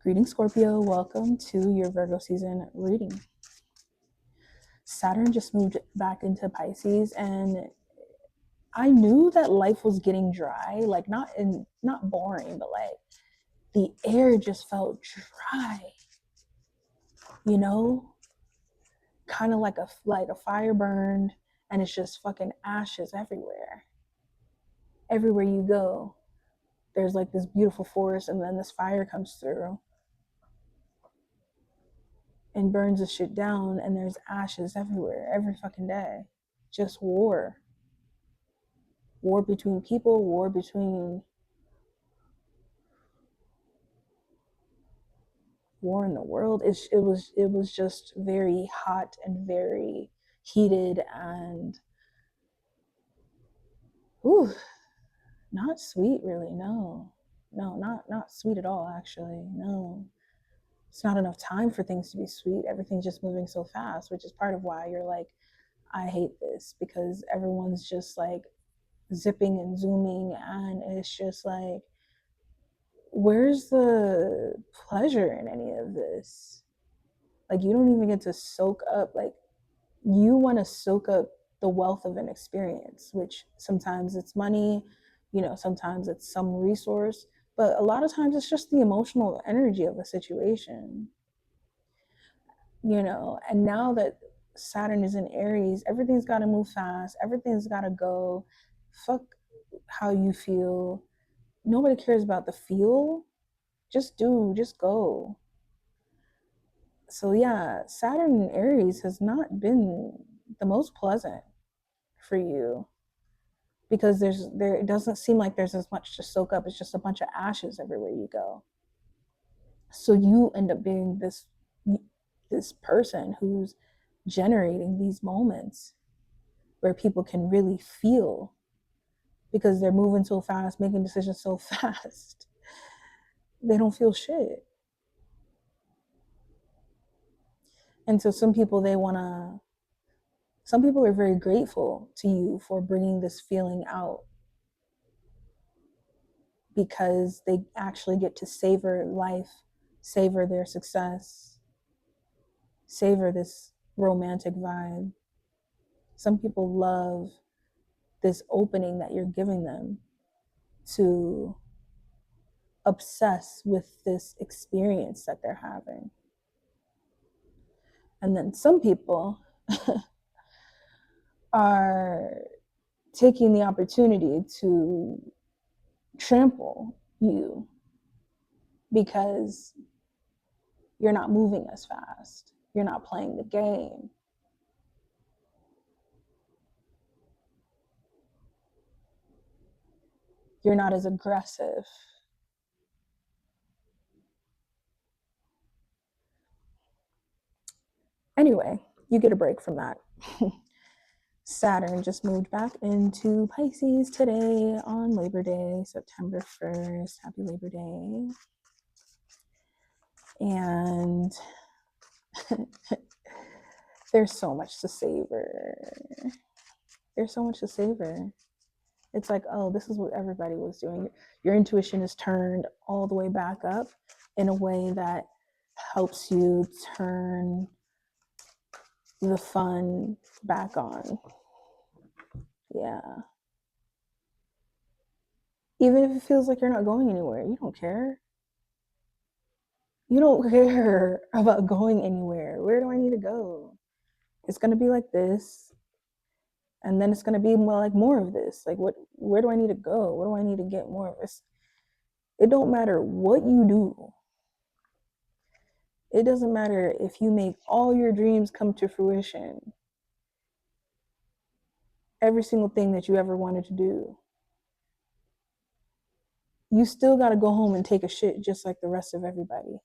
Greetings, Scorpio. Welcome to your Virgo season reading. Saturn just moved back into Pisces, and I knew that life was getting dry, like not boring, but like the air just felt dry. You know, kind of like a fire burned, and it's just fucking ashes everywhere. Everywhere you go, there's like this beautiful forest, and then this fire comes through and burns the shit down, and there's ashes everywhere every fucking day. Just war between people, war in the world. It was just very hot and very heated, and whew, not sweet really. No, not sweet at all, actually. No, it's not enough time for things to be sweet. Everything's just moving so fast, which is part of why you're like, I hate this, because everyone's just like zipping and zooming, and it's just like, where's the pleasure in any of this? Like, you don't even get to soak up, like, you want to soak up the wealth of an experience, which sometimes it's money, sometimes it's some resource, but a lot of times it's just the emotional energy of a situation, and now that Saturn is in Aries, everything's got to move fast, everything's got to go. Fuck how you feel. Nobody cares about the feel. Just go. So yeah, Saturn in Aries has not been the most pleasant for you, because it doesn't seem like there's as much to soak up. It's just a bunch of ashes everywhere you go. So you end up being this person who's generating these moments where people can really feel, because they're moving so fast, making decisions so fast. They don't feel shit. And so some people are very grateful to you for bringing this feeling out, because they actually get to savor life, savor their success, savor this romantic vibe. Some people love this opening that you're giving them to obsess with this experience that they're having. And then some people are taking the opportunity to trample you because you're not moving as fast. You're not playing the game. You're not as aggressive. Anyway, you get a break from that. Saturn just moved back into Pisces today on Labor Day, September 1st. Happy Labor Day. And there's so much to savor. There's so much to savor. It's like, oh, this is what everybody was doing. Your intuition is turned all the way back up in a way that helps you turn the fun back on. Yeah. Even if it feels like you're not going anywhere, you don't care. You don't care about going anywhere. Where do I need to go? It's going to be like this, and then it's going to be more of this. Like, where do I need to go? What do I need to get more of this? It don't matter what you do. It doesn't matter if you make all your dreams come to fruition. Every single thing that you ever wanted to do. You still got to go home and take a shit just like the rest of everybody.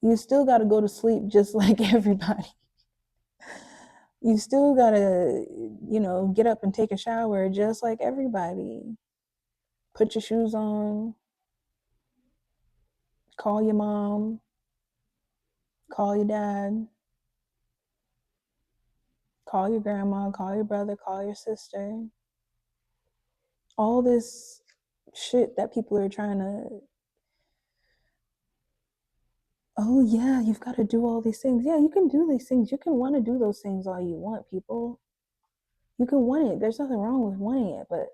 You still got to go to sleep just like everybody. You still got to, get up and take a shower just like everybody. Put your shoes on. Call your mom. Call your dad. Call your grandma. Call your brother. Call your sister. All this shit that people are trying to oh yeah, you've got to do all these things. Yeah, you can do these things. You can want to do those things all you want, people. You can want it. There's nothing wrong with wanting it, but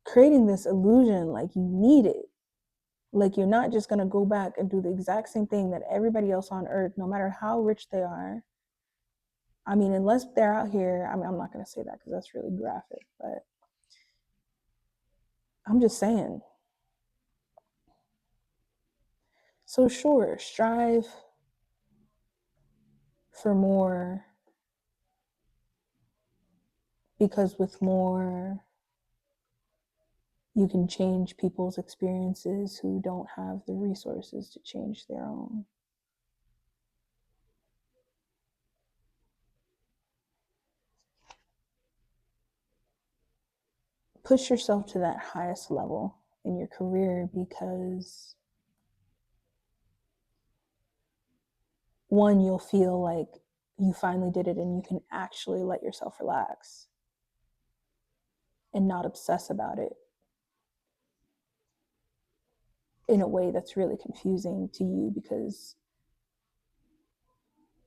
creating this illusion like you need it, like you're not just going to go back and do the exact same thing that everybody else on earth, no matter how rich they are. I mean, unless they're out here, I mean, I'm not going to say that because that's really graphic, but I'm just saying. So sure, strive for more, because with more, you can change people's experiences who don't have the resources to change their own. Push yourself to that highest level in your career, because one, you'll feel like you finally did it and you can actually let yourself relax and not obsess about it in a way that's really confusing to you, because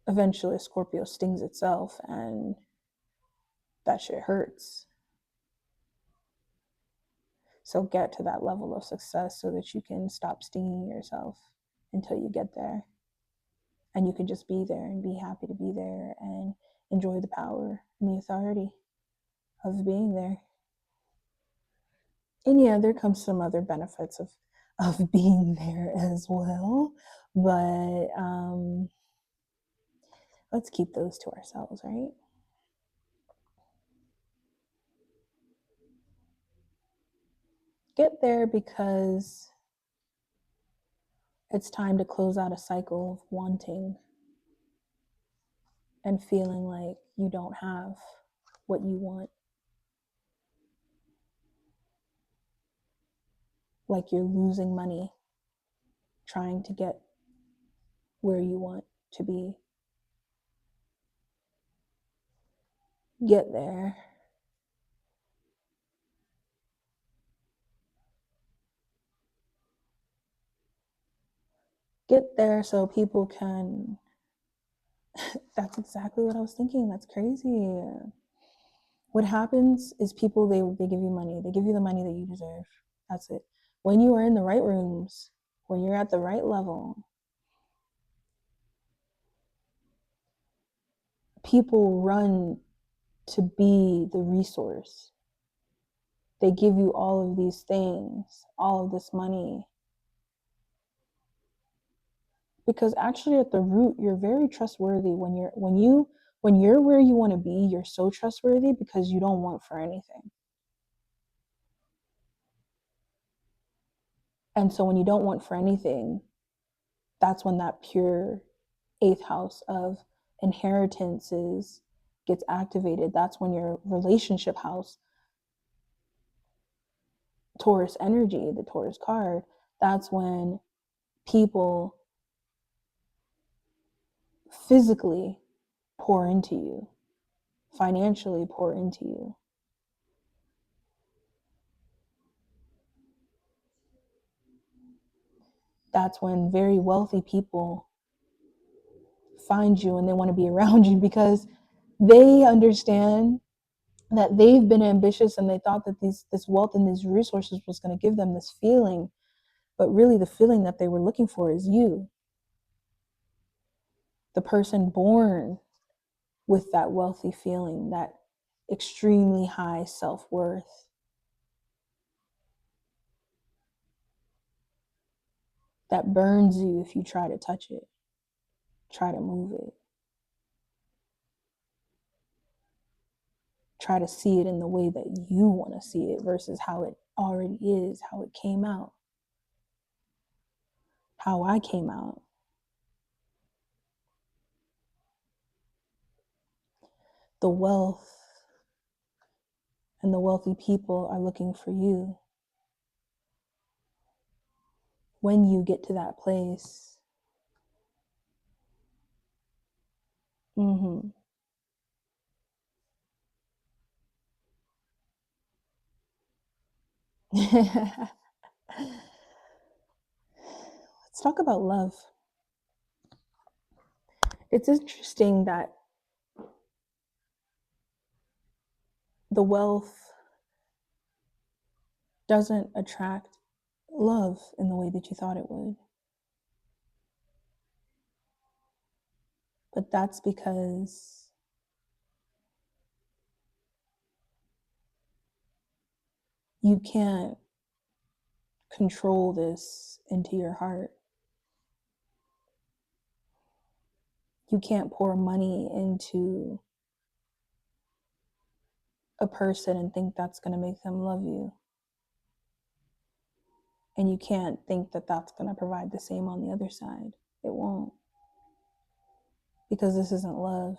eventually a Scorpio stings itself and that shit hurts. So get to that level of success so that you can stop stinging yourself until you get there. And you can just be there and be happy to be there and enjoy the power and the authority of being there. And yeah, there comes some other benefits of being there as well. But let's keep those to ourselves, right? Get there because it's time to close out a cycle of wanting and feeling like you don't have what you want. Like you're losing money trying to get where you want to be. Get there. Get there so people can. That's exactly what I was thinking. That's crazy. What happens is people, they give you money. They give you the money that you deserve. That's it. When you are in the right rooms, when you're at the right level, people run to be the resource. They give you all of these things, all of this money. Because actually at the root, you're very trustworthy. When you're where you want to be, you're so trustworthy because you don't want for anything. And so when you don't want for anything, that's when that pure eighth house of inheritances gets activated. That's when your relationship house, Taurus energy, the Taurus card, that's when people physically pour into you, financially pour into you. That's when very wealthy people find you and they want to be around you, because they understand that they've been ambitious and they thought that this wealth and these resources was going to give them this feeling, but really the feeling that they were looking for is you, the person born with that wealthy feeling, that extremely high self-worth, that burns you if you try to touch it, try to move it, try to see it in the way that you want to see it versus how it already is, how it came out, how I came out. The wealth and the wealthy people are looking for you. When you get to that place, let's talk about love. It's interesting that the wealth doesn't attract love in the way that you thought it would. But that's because you can't control this into your heart. You can't pour money into a person and think that's going to make them love you. And you can't think that that's going to provide the same on the other side. It won't. Because this isn't love.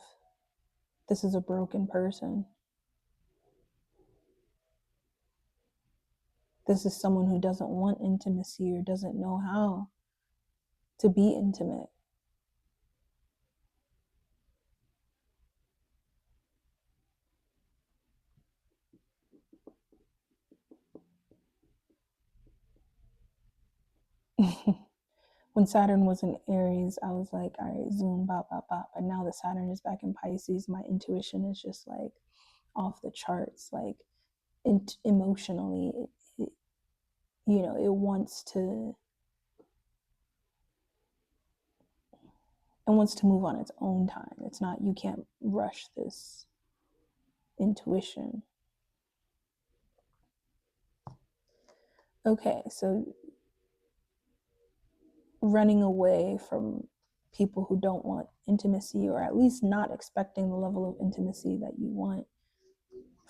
This is a broken person. This is someone who doesn't want intimacy or doesn't know how to be intimate. When Saturn was in Aries, I was like, all right, zoom, bop, bop, bop. But now that Saturn is back in Pisces, my intuition is just like off the charts. Like emotionally, it wants to move on its own time. It's not, you can't rush this intuition. Okay, so running away from people who don't want intimacy, or at least not expecting the level of intimacy that you want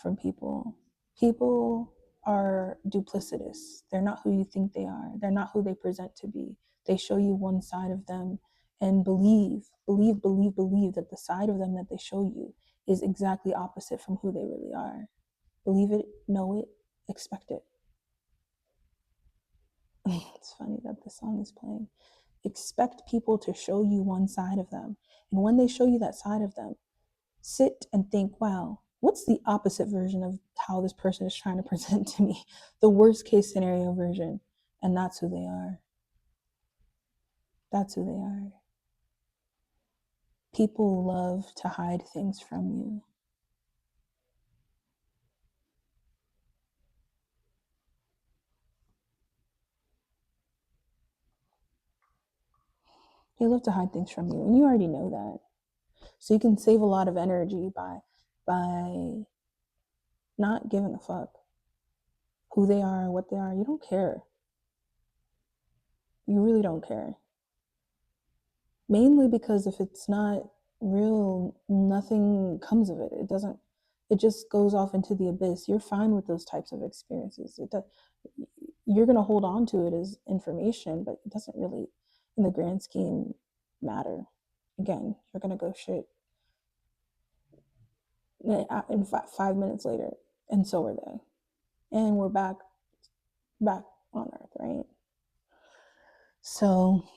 from people. People are duplicitous. They're not who you think they are. They're not who they present to be. They show you one side of them, and believe that the side of them that they show you is exactly opposite from who they really are. Believe it, know it, expect it. It's funny that the song is playing. Expect people to show you one side of them. And when they show you that side of them, sit and think, wow, what's the opposite version of how this person is trying to present to me? The worst case scenario version. And that's who they are. That's who they are. People love to hide things from you. They love to hide things from you, and you already know that. So you can save a lot of energy by not giving a fuck who they are, what they are. You don't care. You really don't care. Mainly because if it's not real, nothing comes of it. It just goes off into the abyss. You're fine with those types of experiences. You're going to hold on to it as information, but it doesn't really, in the grand scheme, matter. Again, you're going to go shit in 5 minutes later, and so are they. And we're back on Earth, right? So,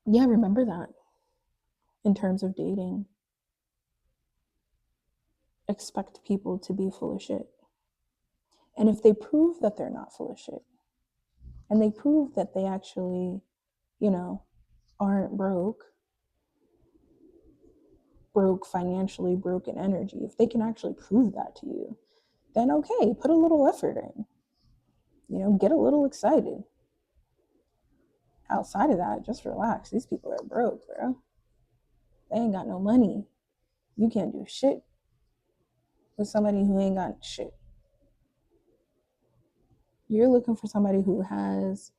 yeah, remember that in terms of dating. Expect people to be full of shit. And if they prove that they're not full of shit, and they prove that they actually, aren't broke financially, broke in energy, if they can actually prove that to you, then okay, put a little effort in. Get a little excited. Outside of that, just relax. These people are broke, bro. They ain't got no money. You can't do shit with somebody who ain't got shit. You're looking for somebody who has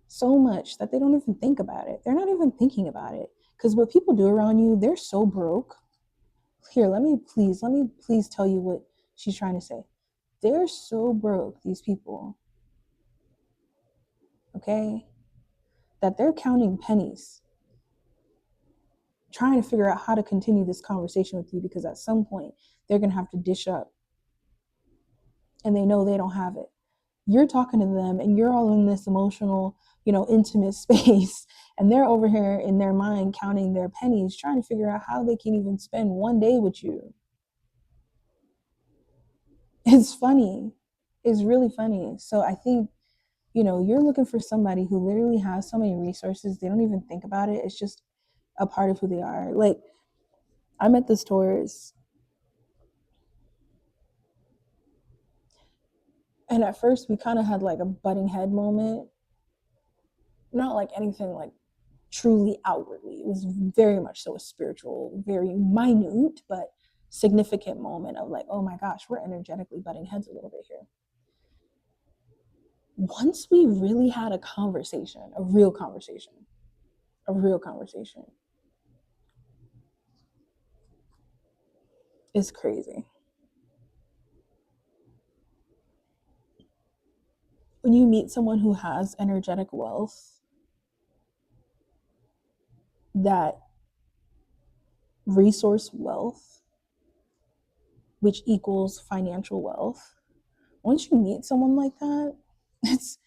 so much that they don't even think about it. They're not even thinking about it. Because what people do around you, they're so broke. Here, let me please tell you what she's trying to say. They're so broke, these people, okay, that they're counting pennies, trying to figure out how to continue this conversation with you, because at some point they're going to have to dish up, and they know they don't have it. You're talking to them and you're all in this emotional, intimate space, and they're over here in their mind counting their pennies, trying to figure out how they can even spend one day with you. It's funny. It's really funny. So I think, you're looking for somebody who literally has so many resources, they don't even think about it. It's just a part of who they are. Like, I met this Taurus, and at first we kind of had like a butting head moment. Not like anything like truly outwardly. It was very much so a spiritual, very minute, but significant moment of like, oh my gosh, we're energetically butting heads a little bit here. Once we really had a conversation, a real conversation, it's crazy. When you meet someone who has energetic wealth, that resource wealth, which equals financial wealth, once you meet someone like that, it's,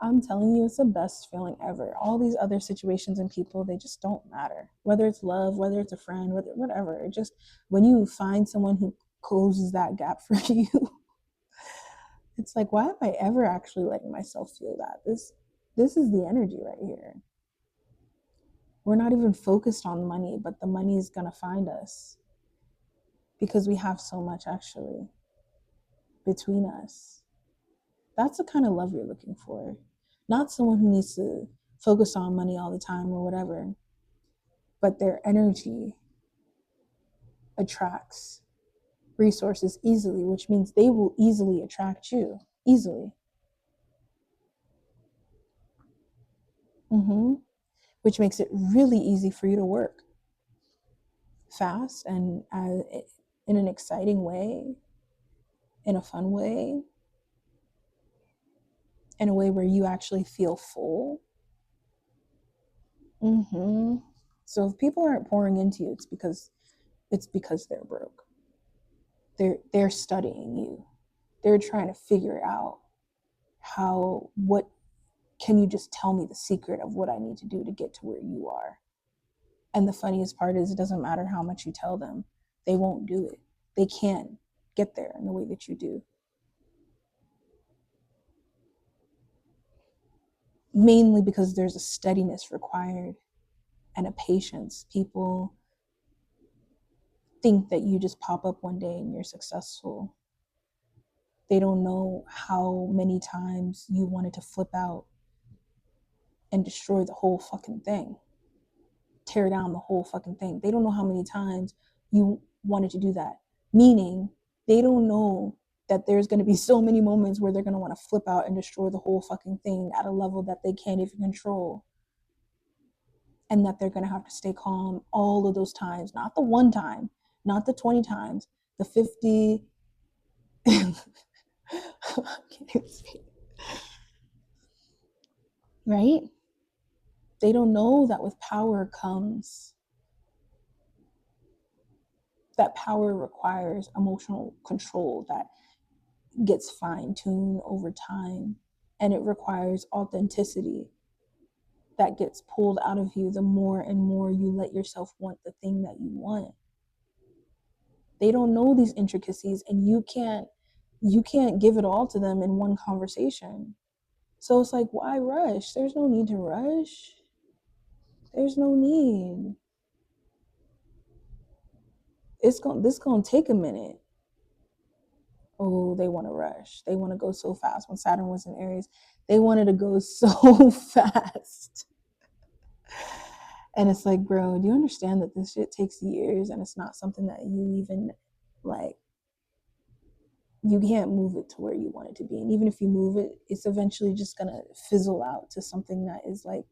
I'm telling you, it's the best feeling ever. All these other situations and people, they just don't matter. Whether it's love, whether it's a friend, whatever. It just, when you find someone who closes that gap for you, it's like, why am I ever actually letting myself feel that? This is the energy right here. We're not even focused on money, but the money is gonna find us because we have so much actually between us. That's the kind of love you're looking for. Not someone who needs to focus on money all the time or whatever, but their energy attracts resources easily, which means they will easily attract you. Easily. Which makes it really easy for you to work fast and in an exciting way, in a fun way, in a way where you actually feel full. So if people aren't pouring into you, it's because they're broke. They're studying you. They're trying to figure out what can you just tell me the secret of what I need to do to get to where you are. And the funniest part is, it doesn't matter how much you tell them, they won't do it. They can't get there in the way that you do. Mainly because there's a steadiness required and a patience. People think that you just pop up one day and you're successful. They don't know how many times you wanted to flip out and destroy the whole fucking thing, tear down the whole fucking thing. They don't know how many times you wanted to do that. Meaning, they don't know that there's going to be so many moments where they're going to want to flip out and destroy the whole fucking thing at a level that they can't even control. And that they're going to have to stay calm all of those times. Not the one time, not the 20 times, the 50. I can't even speak. Right? They don't know that with power comes, that power requires emotional control that gets fine-tuned over time, and it requires authenticity that gets pulled out of you the more and more you let yourself want the thing that you want. They don't know these intricacies, and you can't give it all to them in one conversation. So it's like, why rush? There's no need to rush. There's no need. This gonna take a minute. Oh, they want to rush. They want to go so fast. When Saturn was in Aries, they wanted to go so fast. And it's like, bro, do you understand that this shit takes years and it's not something that you even like, you can't move it to where you want it to be. And even if you move it, it's eventually just gonna fizzle out to something that is like,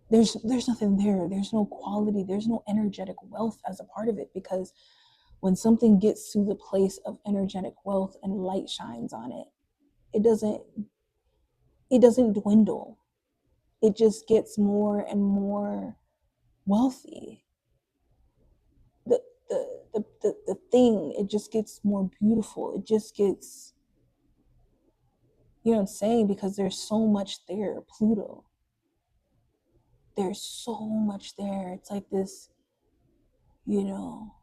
there's nothing there. There's no quality. There's no energetic wealth as a part of it, because when something gets to the place of energetic wealth and light shines on it, it doesn't dwindle. It just gets more and more wealthy. The thing, it just gets more beautiful. It just gets, you know what I'm saying? Because there's so much there. Pluto, there's so much there. It's like this, you know,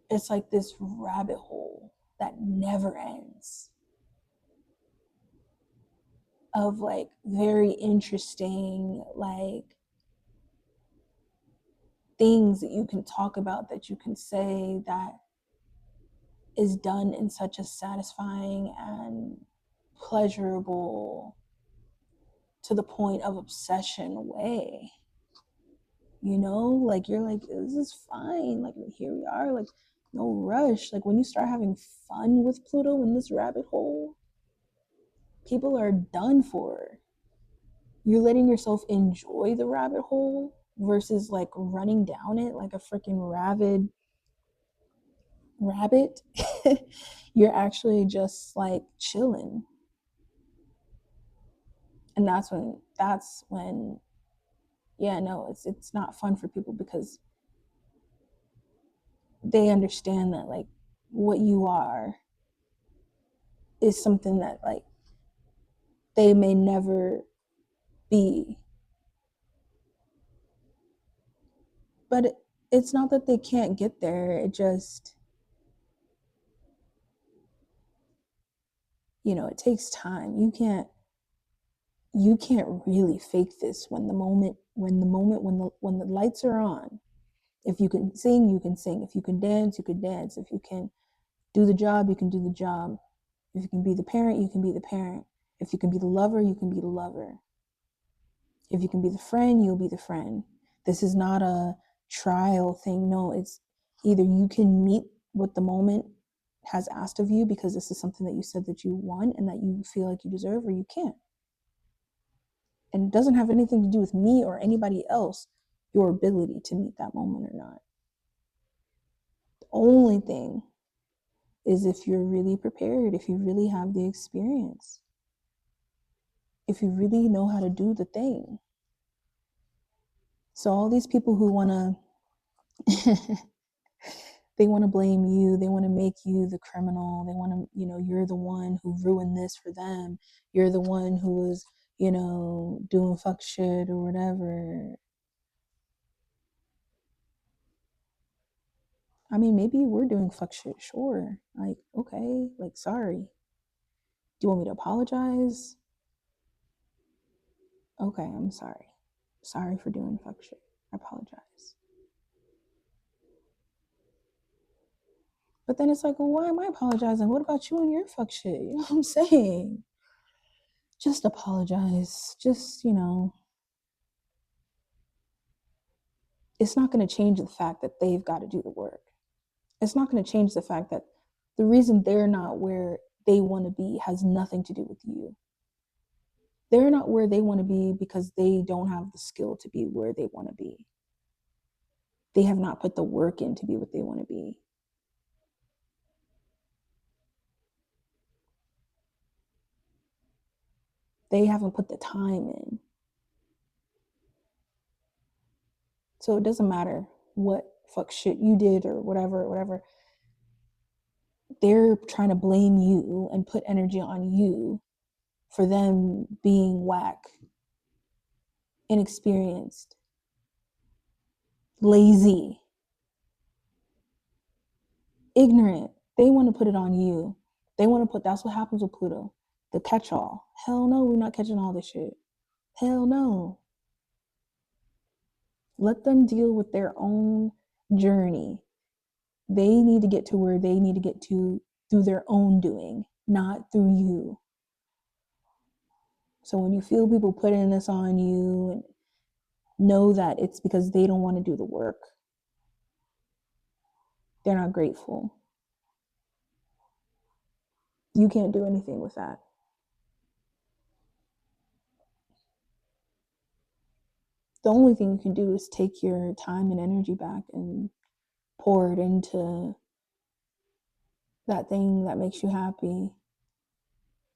it's like this rabbit hole that never ends. of like very interesting like things that you can talk about, that you can say, that is done in such a satisfying and pleasurable to the point of obsession way. You know, like you're like, this is fine, like here we are, like no rush. Like when you start having fun with Pluto in this rabbit hole, people are done for. You're letting yourself enjoy the rabbit hole versus like running down it like a freaking rabid rabbit. You're actually just like chilling. And that's when yeah, no, it's not fun for people, because they understand that like what you are is something that like they may never be. But it's not that they can't get there. It just, you know, it takes time. You can't really fake this when the lights are on. If you can sing, you can sing. If you can dance, you can dance. If you can do the job, you can do the job. If you can be the parent, you can be the parent. If you can be the lover, you can be the lover. If you can be the friend, you'll be the friend. This is not a trial thing. No, it's either you can meet what the moment has asked of you because this is something that you said that you want and that you feel like you deserve, or you can't. And it doesn't have anything to do with me or anybody else, your ability to meet that moment or not. The only thing is if you're really prepared, if you really have the experience, if you really know how to do the thing. So all these people who want to they want to blame you, they want to make you the criminal, they want to, you know, you're the one who ruined this for them, you're the one who was, you know, doing fuck shit or whatever. I mean, maybe you were doing fuck shit, sure, like, okay, like, sorry, do you want me to apologize? Okay, I'm sorry for doing fuck shit, I apologize. But then it's like, well, why am I apologizing? What about you and your fuck shit? You know what I'm saying? Just apologize. Just, you know, it's not going to change the fact that they've got to do the work. It's not going to change the fact that the reason they're not where they want to be has nothing to do with you. They're not where they want to be because they don't have the skill to be where they want to be. They have not put the work in to be what they want to be. They haven't put the time in. So it doesn't matter what fuck shit you did or whatever. They're trying to blame you and put energy on you for them being whack, inexperienced, lazy, ignorant. They want to put it on you. They want to put, that's what happens with Pluto, the catch all. Hell no, we're not catching all this shit. Hell no. Let them deal with their own journey. They need to get to where they need to get to through their own doing, not through you. So when you feel people putting this on you, know that it's because they don't want to do the work. They're not grateful. You can't do anything with that. The only thing you can do is take your time and energy back and pour it into that thing that makes you happy.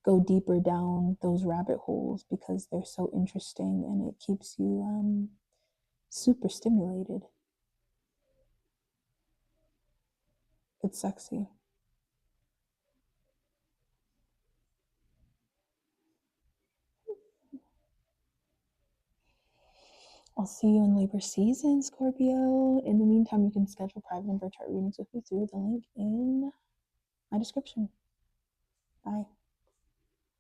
Go deeper down those rabbit holes because they're so interesting and it keeps you super stimulated. It's sexy. I'll see you in Libra season, Scorpio. In the meantime, you can schedule private and birth chart readings with me through the link in my description. Bye.